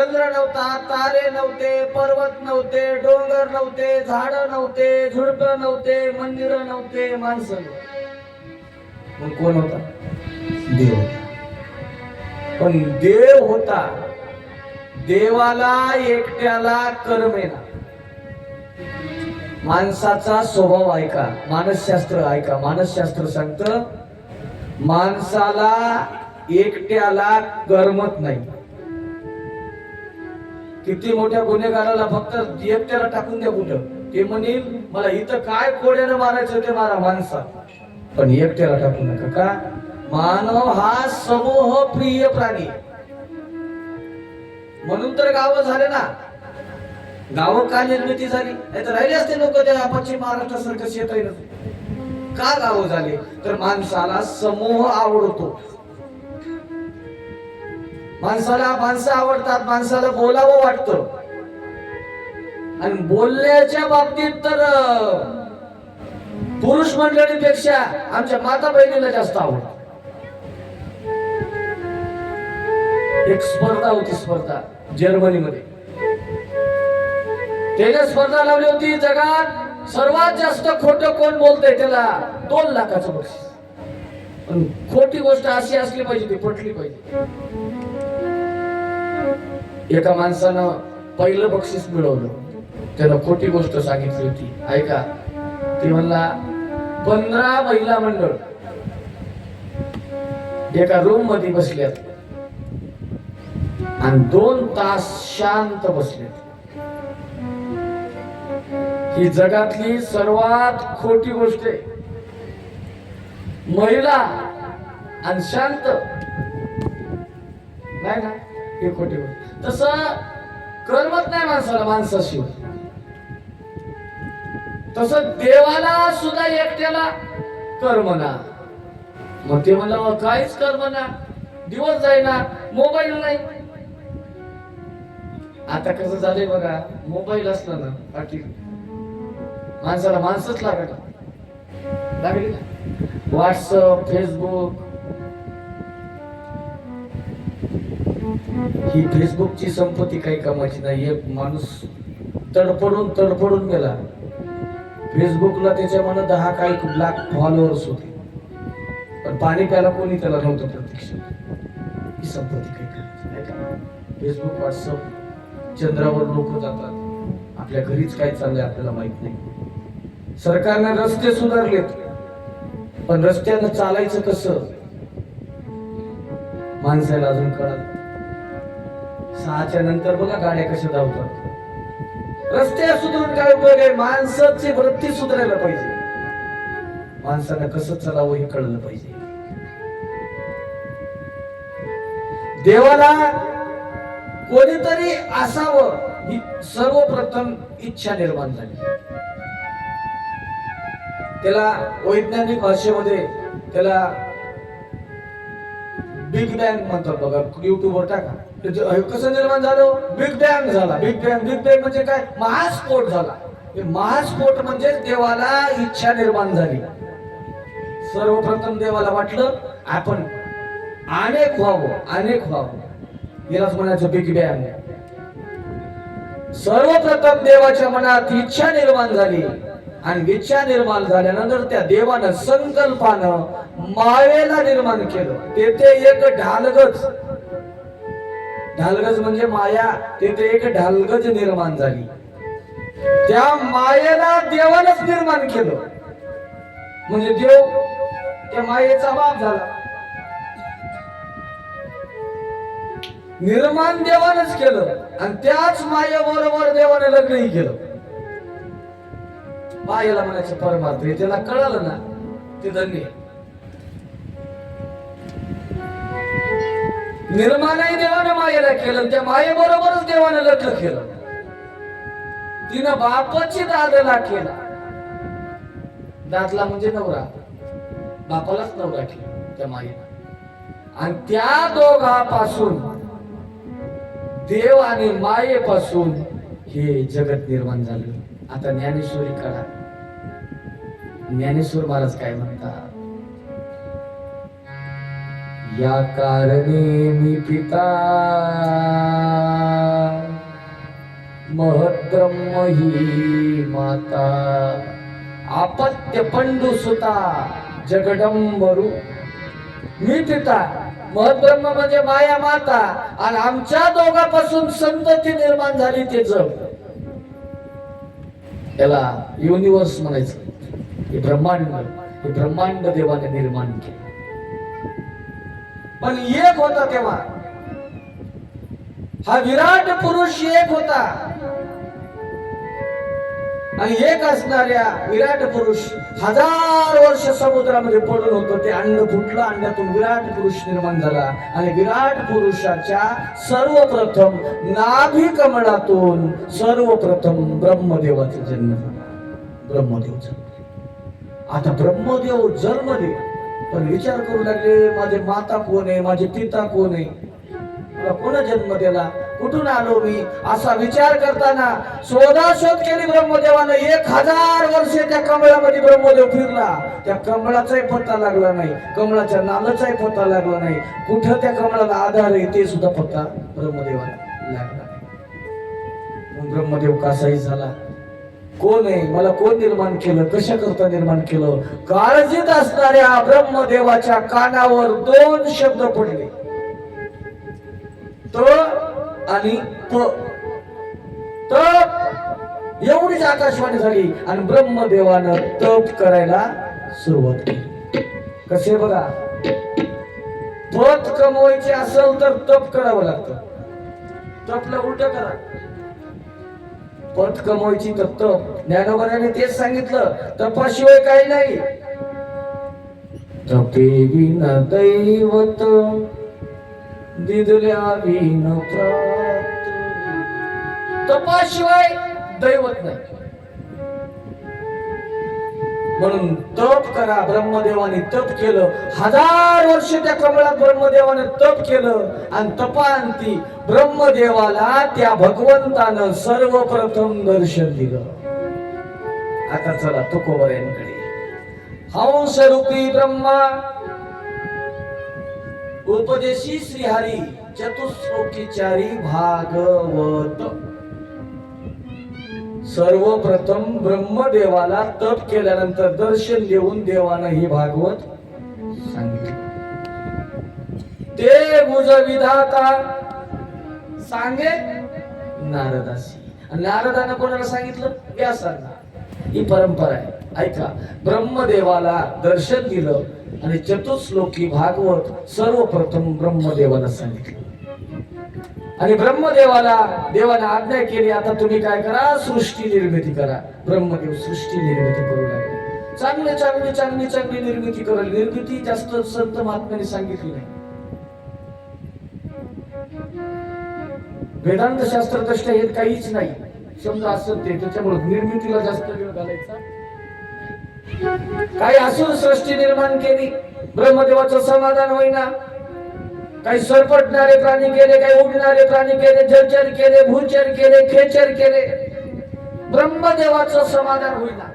चंद्र नव्हता, तारे नव्हते, पर्वत नव्हते, डोंगर नव्हते, झाड नव्हते, झुडप नव्हते, मंदिर नव्हते, माणसं नव्हते. मग कोण होता? देव होता. पण देव होता, देवाला एकट्याला कर्मेना. माणसाचा स्वभाव ऐका, मानसशास्त्र ऐका. मानसशास्त्र सांगतं माणसाला एकट्याला करमत नाही. किती मोठ्या गुन्हेगाराला फक्त एकट्याला टाकून द्या कुठं, ते म्हणेल मला इथं काय कोड्यानं मारायचं ते मारा माणसा, पण एकट्याला टाकू नका. का? मानव हा समूह प्रिय प्राणी. म्हणून तर गावं झाले ना. गावं का निर्मिती झाली? नाही तर राहिले असते लोक त्या पश्चिम महाराष्ट्रासारखं शेत आहे. का गावं झाले? तर माणसाला समूह आवडतो. माणसाला माणसं आवडतात, माणसाला बोलावं वाटतं. आणि बोलण्याच्या बाबतीत तर पुरुष मंडळीपेक्षा आमच्या माता बहिणीला जास्त आवडतं. एक स्पर्धा होती, स्पर्धा जर्मनीमध्ये. त्याने स्पर्धा लावली होती, जगात सर्वात जास्त खोटं कोण बोलतंय त्याला 2 लाखाचं बक्षीस. पण खोटी गोष्ट अशी असली पाहिजे, ती पटली पाहिजे. एका माणसानं पहिलं बक्षीस मिळवलं, त्यानं खोटी गोष्ट सांगितली होती. ऐका, ती म्हणला 15 महिला मंडळ एका रूम मध्ये बसल्यात आणि 2 तास शांत बसलेत. ही जगातली सर्वात खोटी गोष्ट आहे. महिला आणि शांत नाही ना, ही खोटी गोष्ट. तसं करमत नाही माणसाला माणसाशिवाय. तसं देवाला सुद्धा एकट्याला कर्मना. मग ते म्हणलं काहीच कर्मना, दिवस जाईना, मोबाईल नाही. आता कसं झालंय बघा, मोबाईल असला ना पाठी माणसाला माणसंच लागली ना. व्हॉट्सअप, फेसबुक, ही फेसबुकची संपत्ती काही कामाची नाही. एक माणूस तडफडून गेला. फेसबुकला त्याच्या मनात 10 काही लाख फॉलोअर्स होते, पण पाणी प्यायला कोणी त्याला नव्हतं प्रत्यक्षात. ही संपत्ती काही करायची नाही का? फेसबुक, व्हॉट्सअप, चंद्रावर लोक जातात. आपल्या घरीच काय चाललंय आपल्याला माहित नाही. सरकारने रस्ते सुधारलेत, पण रस्त्यानं चालायचं कसं माणसाला अजून कळत. 6च्या नंतर बघा गाड्या कशा धावतात. रस्ते सुधारून काय उपयोग आहे? माणसाची वृत्ती सुधारायला पाहिजे. माणसानं कसं चालावं हे कळलं पाहिजे. देवाला कोणीतरी असावं ही सर्वप्रथम इच्छा निर्माण झाली. त्याला वैज्ञानिक भाषेमध्ये त्याला बिग बँग म्हणतात बघा. युट्यूबवर टाका, कसं निर्माण झालं? बिग बँग झाला. बिग बँग म्हणजे काय? महास्फोट झाला. महास्फोट म्हणजे देवाला इच्छा निर्माण झाली. सर्वप्रथम देवाला वाटलं आपण अनेक व्हावं. यालाच म्हणायचं बिग बँग. सर्वप्रथम देवाच्या मनात इच्छा निर्माण झाली आणि इच्छा निर्माण झाल्यानंतर त्या देवानं संकल्पानं मायेला निर्माण केलं. तेथे एक ढालगज म्हणजे माया. तेथे एक ढालगज निर्माण झाली. त्या मायेला देवानच निर्माण केलं. म्हणजे देव त्या मायेचा बाप झाला. निर्माण देवानच केलं आणि त्याच मायेबरोबर देवाने लग्नही केलं. मायेला म्हणायचं परमार्थ. हे त्याला कळालं ना, ते धन्य. निर्माणही देवाने मायेला केलं, त्या मायेबरोबरच देवाने लग्न केलं. तिनं बापाची दादला केला. दादला म्हणजे नवरा, बापालाच नवरा केला त्या मायेला. आणि त्या दोघांपासून, देव आणि मायेपासून हे जगत निर्माण झालं. आता ज्ञानेश्वरी काढा. ज्ञानेश्वर महाराज काय म्हणतात? या कारणे मी पिता ब्रह्म ही माता आपत्य पंडू सुता जगदंबरू मी पिता महद्ब्रह्म म्हणजे माया माता आणि आमच्या दोघांपासून संतती निर्माण झाली ते जग. त्याला युनिवर्स म्हणायचं. हे ब्रह्मांड देवाने निर्माण केलं. पण एक होता तेव्हा हा विराट पुरुष एक होता आणि एक असणाऱ्या विराट पुरुष 1000 वर्ष समुद्रामध्ये पडून होतं. ते अंड फुटलं, अंड्यातून विराट पुरुष निर्माण झाला आणि विराट पुरुषाच्या सर्वप्रथम नाभी कमळातून सर्वप्रथम ब्रह्मदेवाचा जन्म झाला. ब्रह्मदेव जन्मले. आता ब्रह्मदेव जन्मले पण विचार करू लागले, माझे माता कोण आहे, माझे पिता कोण आहे, मला कोण जन्म दिला, कुठून आलो मी, असा विचार करताना शोधाशोध केली ब्रह्मदेवानं. 1000 वर्षे त्या कमळामध्ये ब्रह्मदेव फिरला. त्या कमळाचाही पत्ता लागला नाही, कमळाच्या नालाचाही पत्ता लागला नाही, कुठं त्या कमळाला आधार आहे ते सुद्धा पत्ता ब्रह्मदेवाला लागला नाही. मग ब्रह्मदेव कासाही झाला, कोण आहे, मला कोण निर्माण केलं, कशा करता निर्माण केलं. काळजीत असणाऱ्या ब्रह्मदेवाच्या कानावर 2 शब्द पडले, त आणि प. तप एवढीच आकाशवाणी झाली आणि ब्रह्मदेवानं तप करायला सुरुवात केली. कसे बघा, पद कमवायचे असेल तर तप करावं लागतं. तपला उलट करा. पद कमवायची तर तप. ज्ञानोबाने तेच सांगितलं, तपाशिवाय काही नाही. तपे विना दैवत दिदल्या विन प्राप्त. तपाशिवाय दैवत नाही. म्हणून तप करा. ब्रह्मदेवाने तप केलं. 1000 वर्ष त्या कमळात ब्रह्मदेवाने तप केलं आणि तपांती ब्रह्मदेवाला त्या भगवंतानं सर्वप्रथम दर्शन दिलं. आता चला तुकोबऱ्यांकडे. हंस रूपी ब्रह्मा उपदेशी श्रीहरी चतुश्लोकीचारी भागवत. सर्वप्रथम ब्रह्मदेवाला तप केल्यानंतर दर्शन देऊन देवानं ही भागवत सांगितलं. ते गुज विधाता सांगे नारदासी. नारदानं कोणाला सांगितलं? व्यासांना. ही परंपरा आहे. ऐका, ब्रह्मदेवाला दर्शन दिलं आणि चतुश्लोकी भागवत सर्वप्रथम ब्रह्मदेवाला सांगितलं आणि ब्रह्मदेवाला देवाने आज्ञा केली, आता तुम्ही काय करा, सृष्टी निर्मिती करा. ब्रह्मदेव सृष्टी निर्मिती करू लागले. चांगली चांगली चांगली चांगली निर्मिती करायला. निर्मिती जास्त संत महात्म्याने सांगितली नाही. वेदांत शास्त्र दृष्ट्या हे काहीच नाही. समजा असं ते, त्याच्यामुळे निर्मितीला जास्त वेळ घालायचा. काही असून सृष्टी निर्माण केली, ब्रह्मदेवाचं समाधान होईना. काही सरपटणारे प्राणी केले, काही उडणारे प्राणी केले, जलचर केले, भूचर केले, खेचर केले, ब्रह्मदेवाचं समाधान होईना.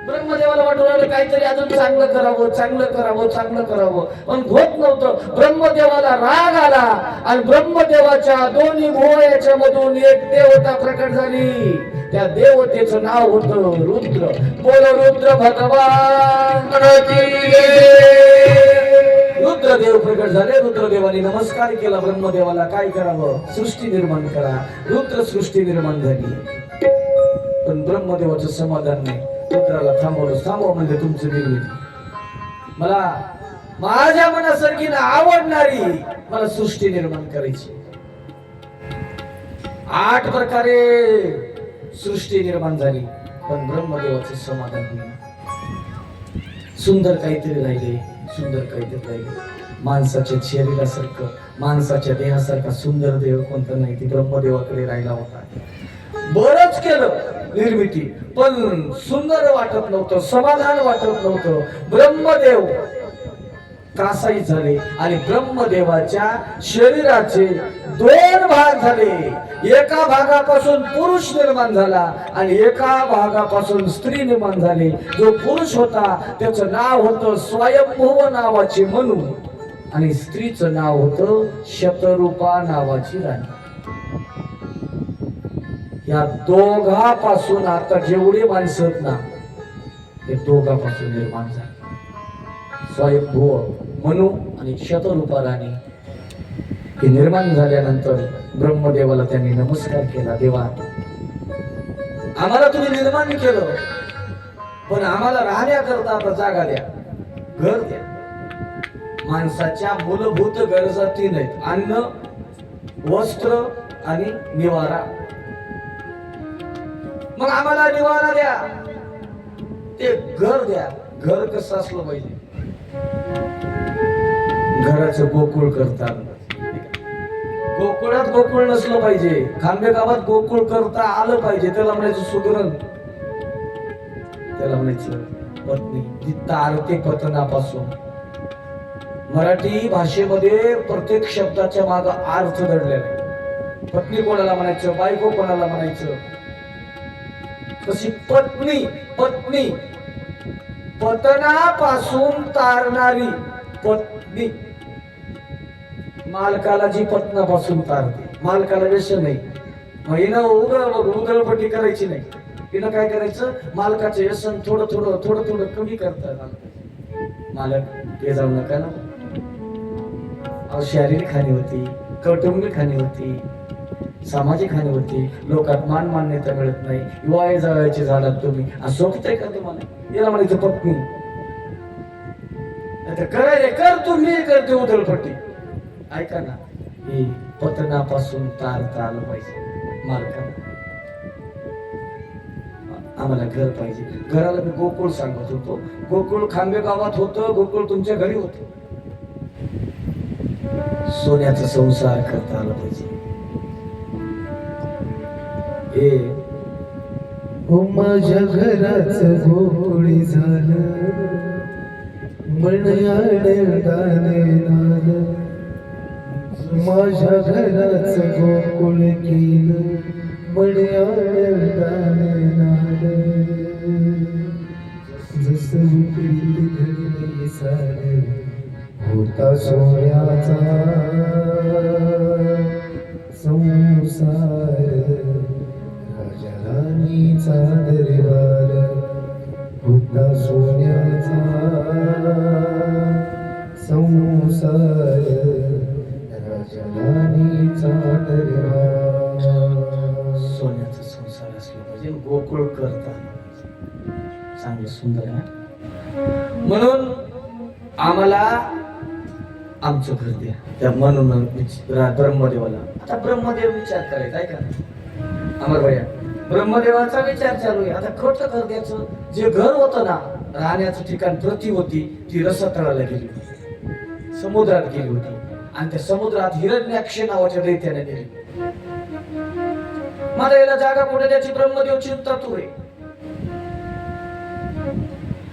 ब्रह्मदेवाला वाटू लागलं काहीतरी अजून चांगलं करावं, चांगलं करावं, चांगलं करावं, पण होत नव्हतं. ब्रह्मदेवाला राग आला आणि ब्रह्मदेवाच्या दोन्ही भुवयाच्या मधून एक देवता प्रकट झाली. त्या देवतेचं नाव होतं रुद्र. बोल रुद्र भगवान. रुद्रदेव प्रकट झाले. रुद्रदेवाने नमस्कार केला ब्रह्मदेवाला. काय करावं? सृष्टी निर्माण करा. रुद्र सृष्टी निर्माण झाली. पण ब्रह्मदेवाचं समाधान नाही. रुद्राला थांबवलं. थांबव म्हणजे तुमचं निर्मिती. मला माझ्या मनासारखी ना आवडणारी मला सृष्टी निर्माण करायची. 8 प्रकारे सृष्टी निर्माण झाली पण ब्रह्मदेवाचं समाधान नाही. सुंदर काहीतरी राहिले, सुंदर काहीतरी राहिले. माणसाच्या शरीरासारखं, माणसाच्या देहासारखा सुंदर देव कोणता नाही. ती ब्रह्मदेवाकडे राहिला होता. बरंच केलं निर्मिती, पण सुंदर वाटत नव्हतं, समाधान वाटत नव्हतं. ब्रह्मदेव कासाई झाले आणि ब्रह्मदेवाच्या शरीराचे 2 भाग झाले. एका भागापासून पुरुष निर्माण झाला आणि एका भागापासून स्त्री निर्माण झाली. जो पुरुष होता त्याचं नाव होतं स्वयंभुव नावाचे मनू आणि स्त्रीचं नाव होतं शतरूपा नावाची राणी. या दोघापासून आता जेवढे माणसं आहेत ना हे दोघापासून निर्माण झाले. स्वयंभू मनु आणि शतरूपाराणी हे निर्माण झाल्यानंतर ब्रह्मदेवाला त्यांनी नमस्कार केला. देवा, आम्हाला तुम्ही निर्माण केलं, पण आम्हाला राहण्याकरता आता जागा द्या, घर द्या. माणसाच्या मूलभूत गरजा तीन आहेत: अन्न, वस्त्र आणि निवारा. मग आम्हाला निवारा द्या, ते घर द्या. घर कसं असलं पाहिजे? घराचं गोकुळ करतात. गोकुळात गोकुळ नसलं पाहिजे, खांबे गावात गोकुळ करता आलं पाहिजे. त्याला म्हणायचं सुगरण, त्याला म्हणायचं पत्नी. तारते पतनापासून. मराठी भाषेमध्ये प्रत्येक शब्दाच्या मागे अर्थ दडलेला आहे. पत्नी कोणाला म्हणायचं, बायको कोणाला म्हणायचं, कशी पत्नी. पत्नी पतनापासून तारणारी पत्नी. मालकाला जी पतनापासून तारते, मालकाला व्यसन नाही, मग हिनं उधळपट्टी करायची नाही. हिनं काय करायचं, मालकाचं व्यसन थोडं थोडं थोडं थोडं कमी करतात. मालक ते जाऊ नका ना. शारीरिक हानी होती, कौटुंबिक हानी होती, सामाजिक हानी होती, लोकात मान मान्यता मिळत नाही. वाय जायचे झालात तुम्ही, असं होतंय का तुम्हाला? याला म्हणायचं पत्नी. करायचे कर, तुम्ही करते उधळपट्टी. ऐका ना, हे पतनापासून तारता आलं पाहिजे मालकाला. आम्हाला घर पाहिजे. घराला मी गोकुळ सांगत होतो. गोकुळ खांबे गावात होतं, गोकुळ तुमच्या घरी होतं. सोन्याचा संसार करता आला पाहिजे. माझ्या घराचं गोकुळ झालं, मण्याने दाने नाल. माझ्या घराचं गोकुळ केलं, मण्याने दाने नाल. जसं उकळीत घडले सारे होता सोन्याचा संसार. राजा राणीचा दरबार होता सोन्याचा संसार. राजा राणीचा दरबार. सोन्याचा संसार असला पाहिजे, गोकुळ करता चांगलं सुंदर आहे. म्हणून आम्हाला आमचं घर द्या. त्या म्हणून ब्रह्मदेवाला आता ब्रह्मदेव विचार करायचा. ऐका अमर भैया, ब्रह्मदेवाचा विचार चालू आहे. आता खोटं घर द्यायचं. जे घर होतं ना, राहण्याचं ठिकाण, प्रति होती ती रसातळाला गेली होती, समुद्रात गेली होती. आणि त्या समुद्रात हिरण्याक्ष नावाच्या दैत्याने नेली. मला याला जागा कुठे द्यायची? ब्रह्मदेव चिंता तू रे.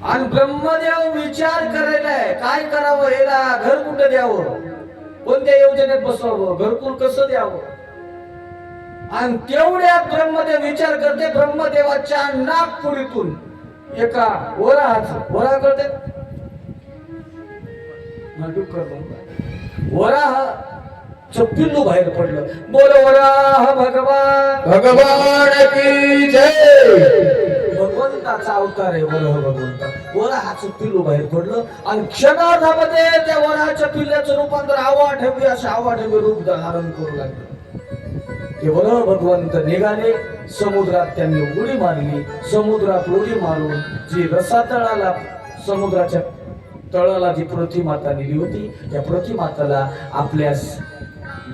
आणि ब्रह्मदेव विचार करायलाय काय करावं, याला घर कुठं द्यावं, कोणत्या योजनेत बसवावं, घरकुल कसं द्यावं. आणि तेवढ्यात ब्रह्मदेव विचार करते. ब्रह्मदेवाच्या नागपुरीतून एका वराह करते. वराह पिल्लू बाहेर पडलं. बोल वराह भगवान की जय. भगवंताचा अवतार आहे वराह भगवंता. वराहाचं पिल्लू बाहेर पडलं आणि क्षणार्धामध्ये त्या वराहाच्या पिल्ल्याचं रूपांतर आवाढव्य असे आवाढव्य रूप धारण करू लागले. ते वराह भगवंत निघाले समुद्रात. त्यांनी उडी मारली. समुद्रात उडी मारून जी रसातळाला, समुद्राच्या तळाला जी प्रतिमाता नेली होती, त्या प्रतिमाताला आपल्या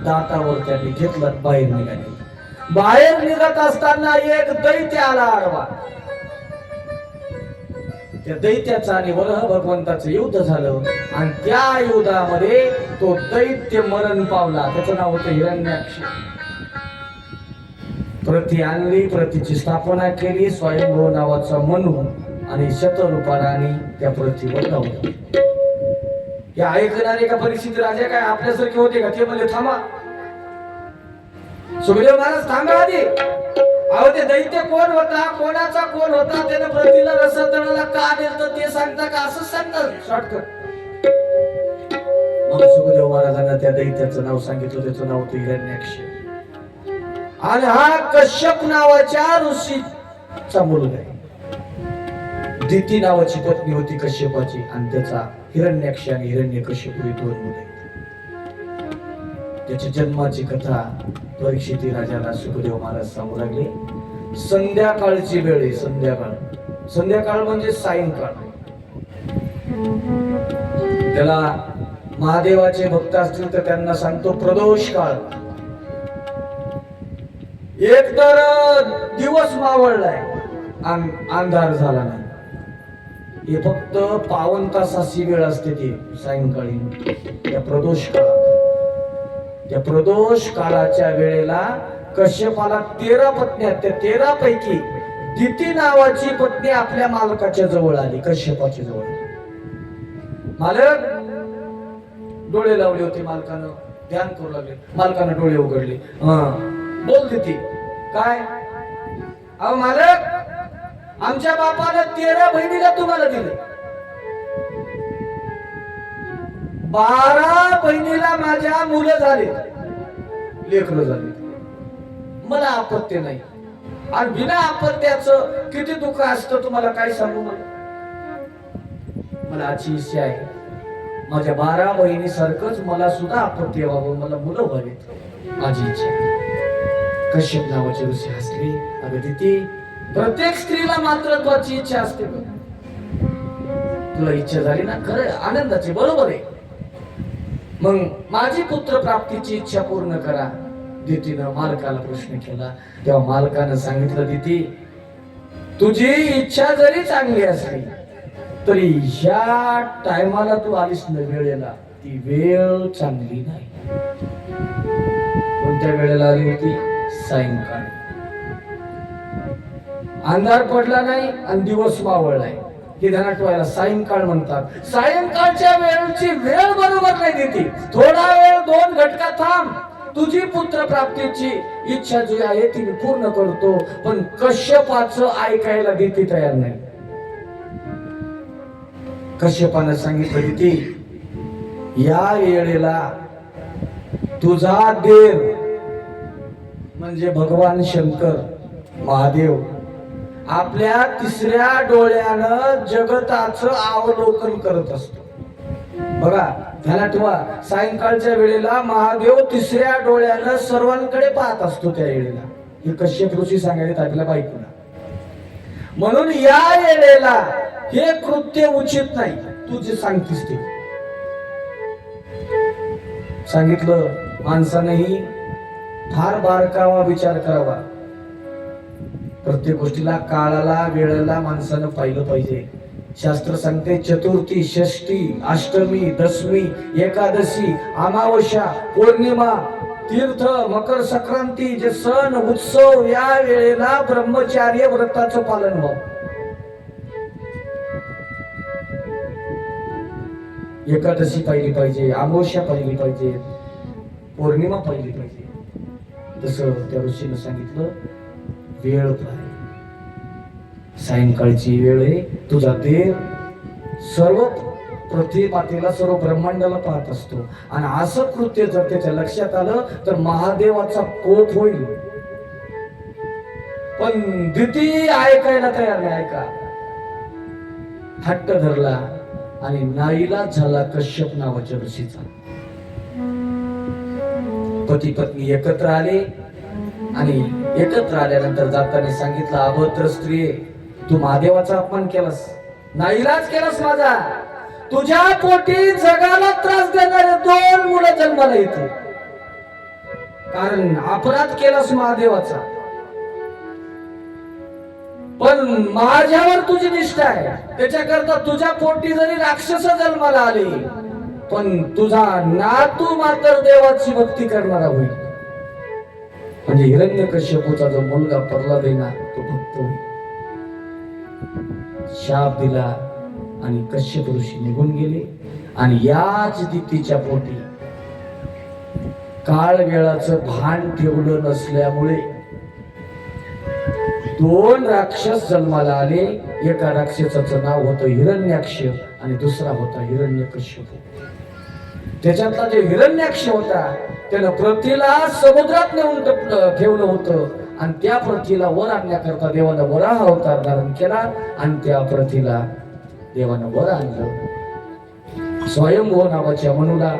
दातावर त्यांनी घेतलं. बाहेर निघाले. बाहेर निघत असताना एक दैत्य आला आडवा. त्या दैत्याचं आणि वराह भगवंताचं युद्ध झालं आणि त्या युद्धामध्ये तो दैत्य मरण पावला. त्याचं नाव होतं हिरण्याक्ष. प्रति आणली, प्रतीची स्थापना केली. स्वयंभू नावाचा मनु आणि शतरूपाराणी त्या प्रतिवर लावला. या ऐकणारे का परिस्थिती राजा काय आपल्यासारखे होते का? ते म्हणजे थांबा, सुखदेव महाराज थांबा आधी. अहो ते दैत्य कोण होता, कोणाचा कोण होता, त्याने प्रतीला रसातळाला का नेलं ते सांगता का? असं सांगतात शॉर्टकट. मग सुखदेव महाराजांना त्या दैत्याचं नाव सांगितलं. त्याचं नाव होतं हिरण्याक्ष. आणि हा कश्यप नावाच्या ऋषीचा मुलगा आहे. दिती नावाची पत्नी होती कश्यपाची आणि त्याचा हिरण्याक्ष आणि हिरण्यकश्यप हे दोन मुले. त्याच्या जन्माची कथा परीक्षित राजाला सुखदेव महाराज सांगू लागले. संध्याकाळची वेळ आहे. संध्याकाळ म्हणजे सायंकाळ. त्याला महादेवाचे भक्त असतील तर त्यांना सांगतो प्रदोष काळ. एक तर दिवस मावळलाय आणि अंधार झाला नाही. हे फक्त पावन तासाची वेळ असते ती सायंकाळी. त्या प्रदोष काळाच्या वेळेला कश्यपाला 13 पत्नी. त्या 13 पैकी दिती नावाची पत्नी आपल्या मालकाच्या जवळ आली. कश्यपाच्या जवळ मालक डोळे लावले होते. मालकानं ध्यान करू लागले. मालकानं डोळे उघडले. बोल दिती काय? अहो मालक, आमच्या बापानं 13 बहिणीला तुम्हाला दिले. 12 बहिणीला माझ्या मुलं झाले, लेकरं झाले. मला अपत्य नाही. आणि बिना अपत्याचं किती दुःख असतं तुम्हाला काय सांगू. मला आजची इच्छा आहे माझ्या 12 बहिणी सारखंच मला सुद्धा अपत्य व्हावं, मला मुलं व्हावीत, माझी इच्छा. कश्यप नावाचे ऋषी हसले. अगं दिती, प्रत्येक स्त्रीला मातृत्वाची इच्छा असते. तुला इच्छा झाली ना, खरं आनंदाची, बरोबर आहे. मग माझी पुत्र प्राप्तीची इच्छा पूर्ण करा. दितीनं मालकाला प्रश्न केला. तेव्हा मालकानं सांगितलं, दिती तुझी इच्छा जरी चांगली असली तरी ह्या टायमाला तू आलीस ना वेळेला, ती वेळ चांगली नाही. कोणत्या वेळेला आली होती? सायंकाळ. अंधार पडला नाही आणि दिवस मावळलाय. हे ध्यानात ठेवायला सायंकाळ म्हणतात. सायंकाळच्या वेळची वेळ बरोबर नाही देती. थोडा वेळ 2 घटका थांब. तुझी पुत्र प्राप्तीची इच्छा जी आहे ती मी पूर्ण करतो. पण कश्यपाचं ऐकायला देती तयार नाही. कश्यपानं सांगितलं, दिती या वेळेला तुझा देव म्हणजे भगवान शंकर महादेव आपल्या 3ऱ्या डोळ्यानं जगताचं अवलोकन करत असतो. बघा ध्यानात ठेवा, सायंकाळच्या वेळेला महादेव 3ऱ्या डोळ्यानं सर्वांकडे पाहत असतो. त्या वेळेला हे कश्यप ऋषी सांगायला आपल्या बायकोला. म्हणून या वेळेला हे कृत्य उचित नाही. तू जे सांगतीस ते सांगितलं. माणसानेही फार बारकावा विचार करावा. प्रत्येक गोष्टीला काळाला वेळेला माणसानं पाहिलं पाहिजे. शास्त्र सांगते चतुर्थी, षष्ठी, अष्टमी, दशमी, एकादशी, अमावस्या, पौर्णिमा, तीर्थ, मकर संक्रांती जे सण उत्सव या वेळेला ब्रह्मचार्य व्रताचं पालन व्हावं. एकादशी पाहिली पाहिजे, अमावस्या पाहिली पाहिजे, पौर्णिमा पाहिली पाहिजे. तसं त्या ऋषीनं सांगितलं, वेळ पाहिजे. सायंकाळची वेळ आहे. तुझा देव सर्व पृथ्वी मातेला, सर्व ब्रह्मांडाला पाहत असतो. आणि असं कृत्य जर त्याच्या लक्षात आलं तर महादेवाचा कोप होईल. पण दिती ऐकायला तयार नाही. ऐका, हट्ट धरला आणि नाईलाज झाला कश्यप नावाच्या ऋषीचा. पती पत्नी एकत्र आले आणि एकत्र आल्यानंतर जाताना सांगितलं, अभद्र स्त्री, तू महादेवाचा अपमान केलास, नाईलाज केलास माझा. तुझ्या पोटी जगाला त्रास देणारे 2 मुलं जन्माला येतील. कारण अपराध केलास महादेवाचा. पण माझ्यावर तुझी निष्ठा आहे, त्याच्याकरता तुझ्या पोटी जरी राक्षस जन्माला आले पण तुझा नातू मात्र देवाची भक्ती करणारा होईल. म्हणजे हिरण्यकश्यपूचा जो मुलगा प्रल्हाद आहे ना, तो भक्त होईल. शाप दिला आणि कश्यप ऋषी निघून गेले. आणि याच दितीच्या पोटी काळ वेळाचं भान ठेवलं नसल्यामुळे 2 राक्षस जन्माला आले. एका राक्षसाचं नाव होतं हिरण्याक्ष आणि दुसरा होता हिरण्यकश्यप. त्याच्यातला जे हिरण्याक्ष होता त्यानं प्रतीला समुद्रात नेऊन ठेवलं होतं आणि त्या प्रतीला वर आणण्याकरता देवानं वराह अवतार धारण केला आणि त्या प्रतीला देवानं वर आणलं. स्वयंभू नावाच्या मनुला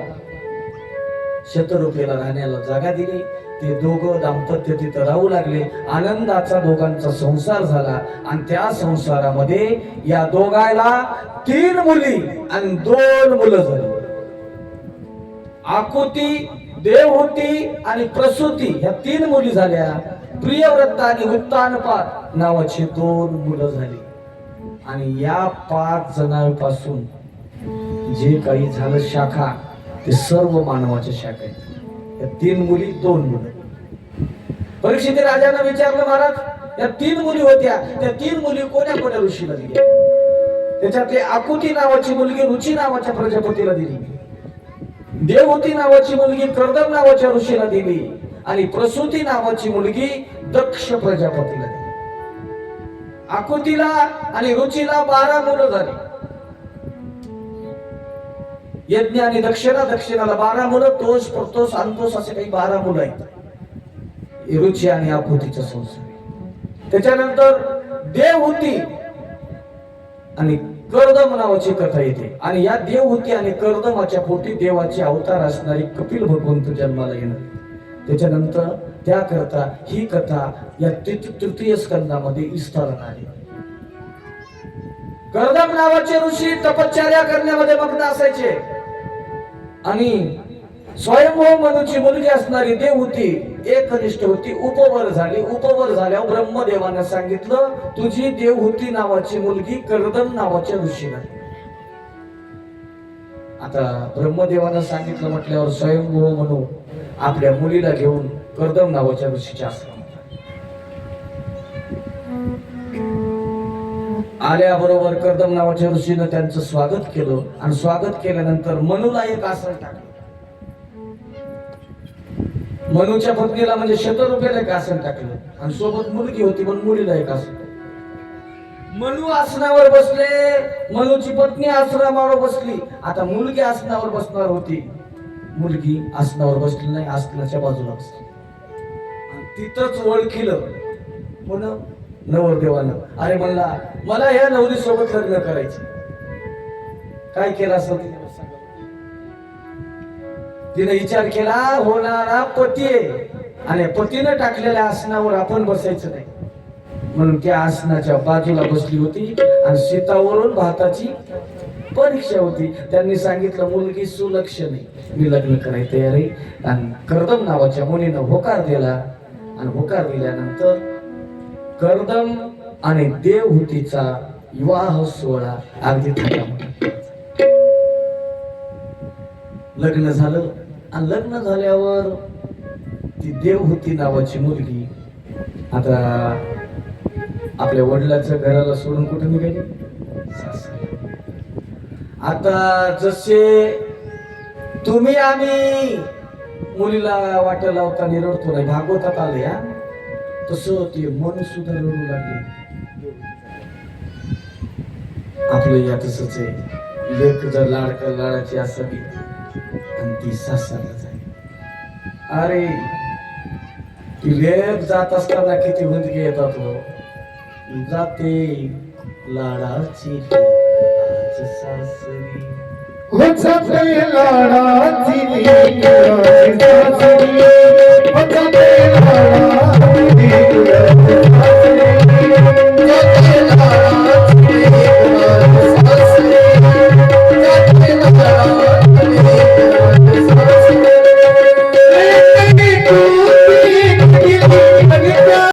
शतरूपेला राहण्याला जागा दिली. ते दोघं दाम्पत्य तिथं राहू लागले. आनंदाचा दोघांचा संसार झाला आणि त्या संसारामध्ये या दोघायला 3 मुली आणि 2 मुलं झाली. आकुती, देवहूती आणि प्रसूती ह्या 3 मुली झाल्या. प्रियव्रत आणि उत्तानपाद नावाची 2 मुलं झाली. आणि या 5 जणांपासून जे काही झालं शाखा ते सर्व मानवाच्या शाखा आहेत. 3 मुली 2 मुलं. परीक्षित राजानं विचारलं, महाराज या 3 मुली होत्या, त्या 3 मुली कोण्या कोण्या ऋषीला दिल्या? त्याच्यातली आकुती नावाची मुलगी रुची नावाच्या प्रजापतीला दिली, देवहूती नावाची मुलगी कर्दम नावाच्या ऋषीला दिली आणि प्रसूती नावाची मुलगी दक्ष प्रजापतीला दिली. आकुतीला आणि रुचीला 12 मुलं झाली. यज्ञ आणि दक्षिणाला 12 मुलं, तोष प्रतोष अंतोष असे काही 12 मुलं आहेत. रुची आणि आकुतीचा संसार. त्याच्यानंतर देवहूती आणि कर्दम नावाची कथा येते आणि या देवहूती आणि कर्दमाच्या पोटी देवाचे अवतार असणारी कपिल भगवंत जन्माला येणार. त्याच्यानंतर त्याकरता ही कथा या तृतीय स्कंदामध्ये विस्तारण आली. कर्दम नावाचे ऋषी तपश्चर्या करण्यामध्ये मग्न असायचे आणि स्वयंभू मनुची मुलगी असणारी देवहूती एकनिष्ठ होती. उपवर झाली. उपवर झाल्यावर ब्रह्मदेवाने सांगितलं, तुझी देवहूती नावाची मुलगी कर्दम नावाच्या ऋषीला. आता ब्रह्मदेवानं सांगितलं म्हटल्यावर स्वयंभू मनु आपल्या मुलीला घेऊन कर्दम नावाच्या ऋषीच्या आश्रमात आल्याबरोबर कर्दम नावाच्या ऋषीनं त्यांचं स्वागत केलं आणि स्वागत केल्यानंतर मनुला एक आसन टाकलं. मनुच्या पत्नीला म्हणजे शतरूपेला एक आसन टाकलं आणि सोबत मुलगी होती पण मुलीला एक आसन. मनु आसनावर बसले, मनुची पत्नी आसनावर बसली. आता मुलगी आसनावर बसणार होती, मुलगी आसनावर बसली नाही, आसनाच्या बाजूला बसली. तिथंच ओळखीलं कोण? नवरदेवानं. अरे म्हणला मला या नवरी सोबत लग्न करायचं. काय केलं असं तिने विचार केला, होणारा पती आहे आणि पतीनं टाकलेल्या आसनावर आपण बसायचं नाही म्हणून त्या आसनाच्या बाजूला बसली होती आणि शेतावरून भाताची परीक्षा होती. त्यांनी सांगितलं मुलगी सुलक्षण आहे, मी लग्न करायला तयार आहे. आणि कर्दम नावाच्या मुलीनं होकार दिला आणि होकार दिल्यानंतर कर्दम आणि देवहूतीचा विवाह सोहळा अगदी थाटामाटात लग्न झालं. आणि लग्न झाल्यावर ती देवहूती नावाची मुलगी आता आपल्या वडिलाच्या घराला सोडून कुठे निघाली? आता जसे तुम्ही आम्ही मुलीला वाट लावता निरडतो नाही, भागवतात आले हा, तसं ते मन सुद्धा रडू लागले. आपलं या तसंच आहे, लेक जर लाडाची असावी आणि ती सासरला जाईल. अरे ती लेक जात असताना किती हुंदके येतात हो. जाते लाडाची सासरी, लाडाची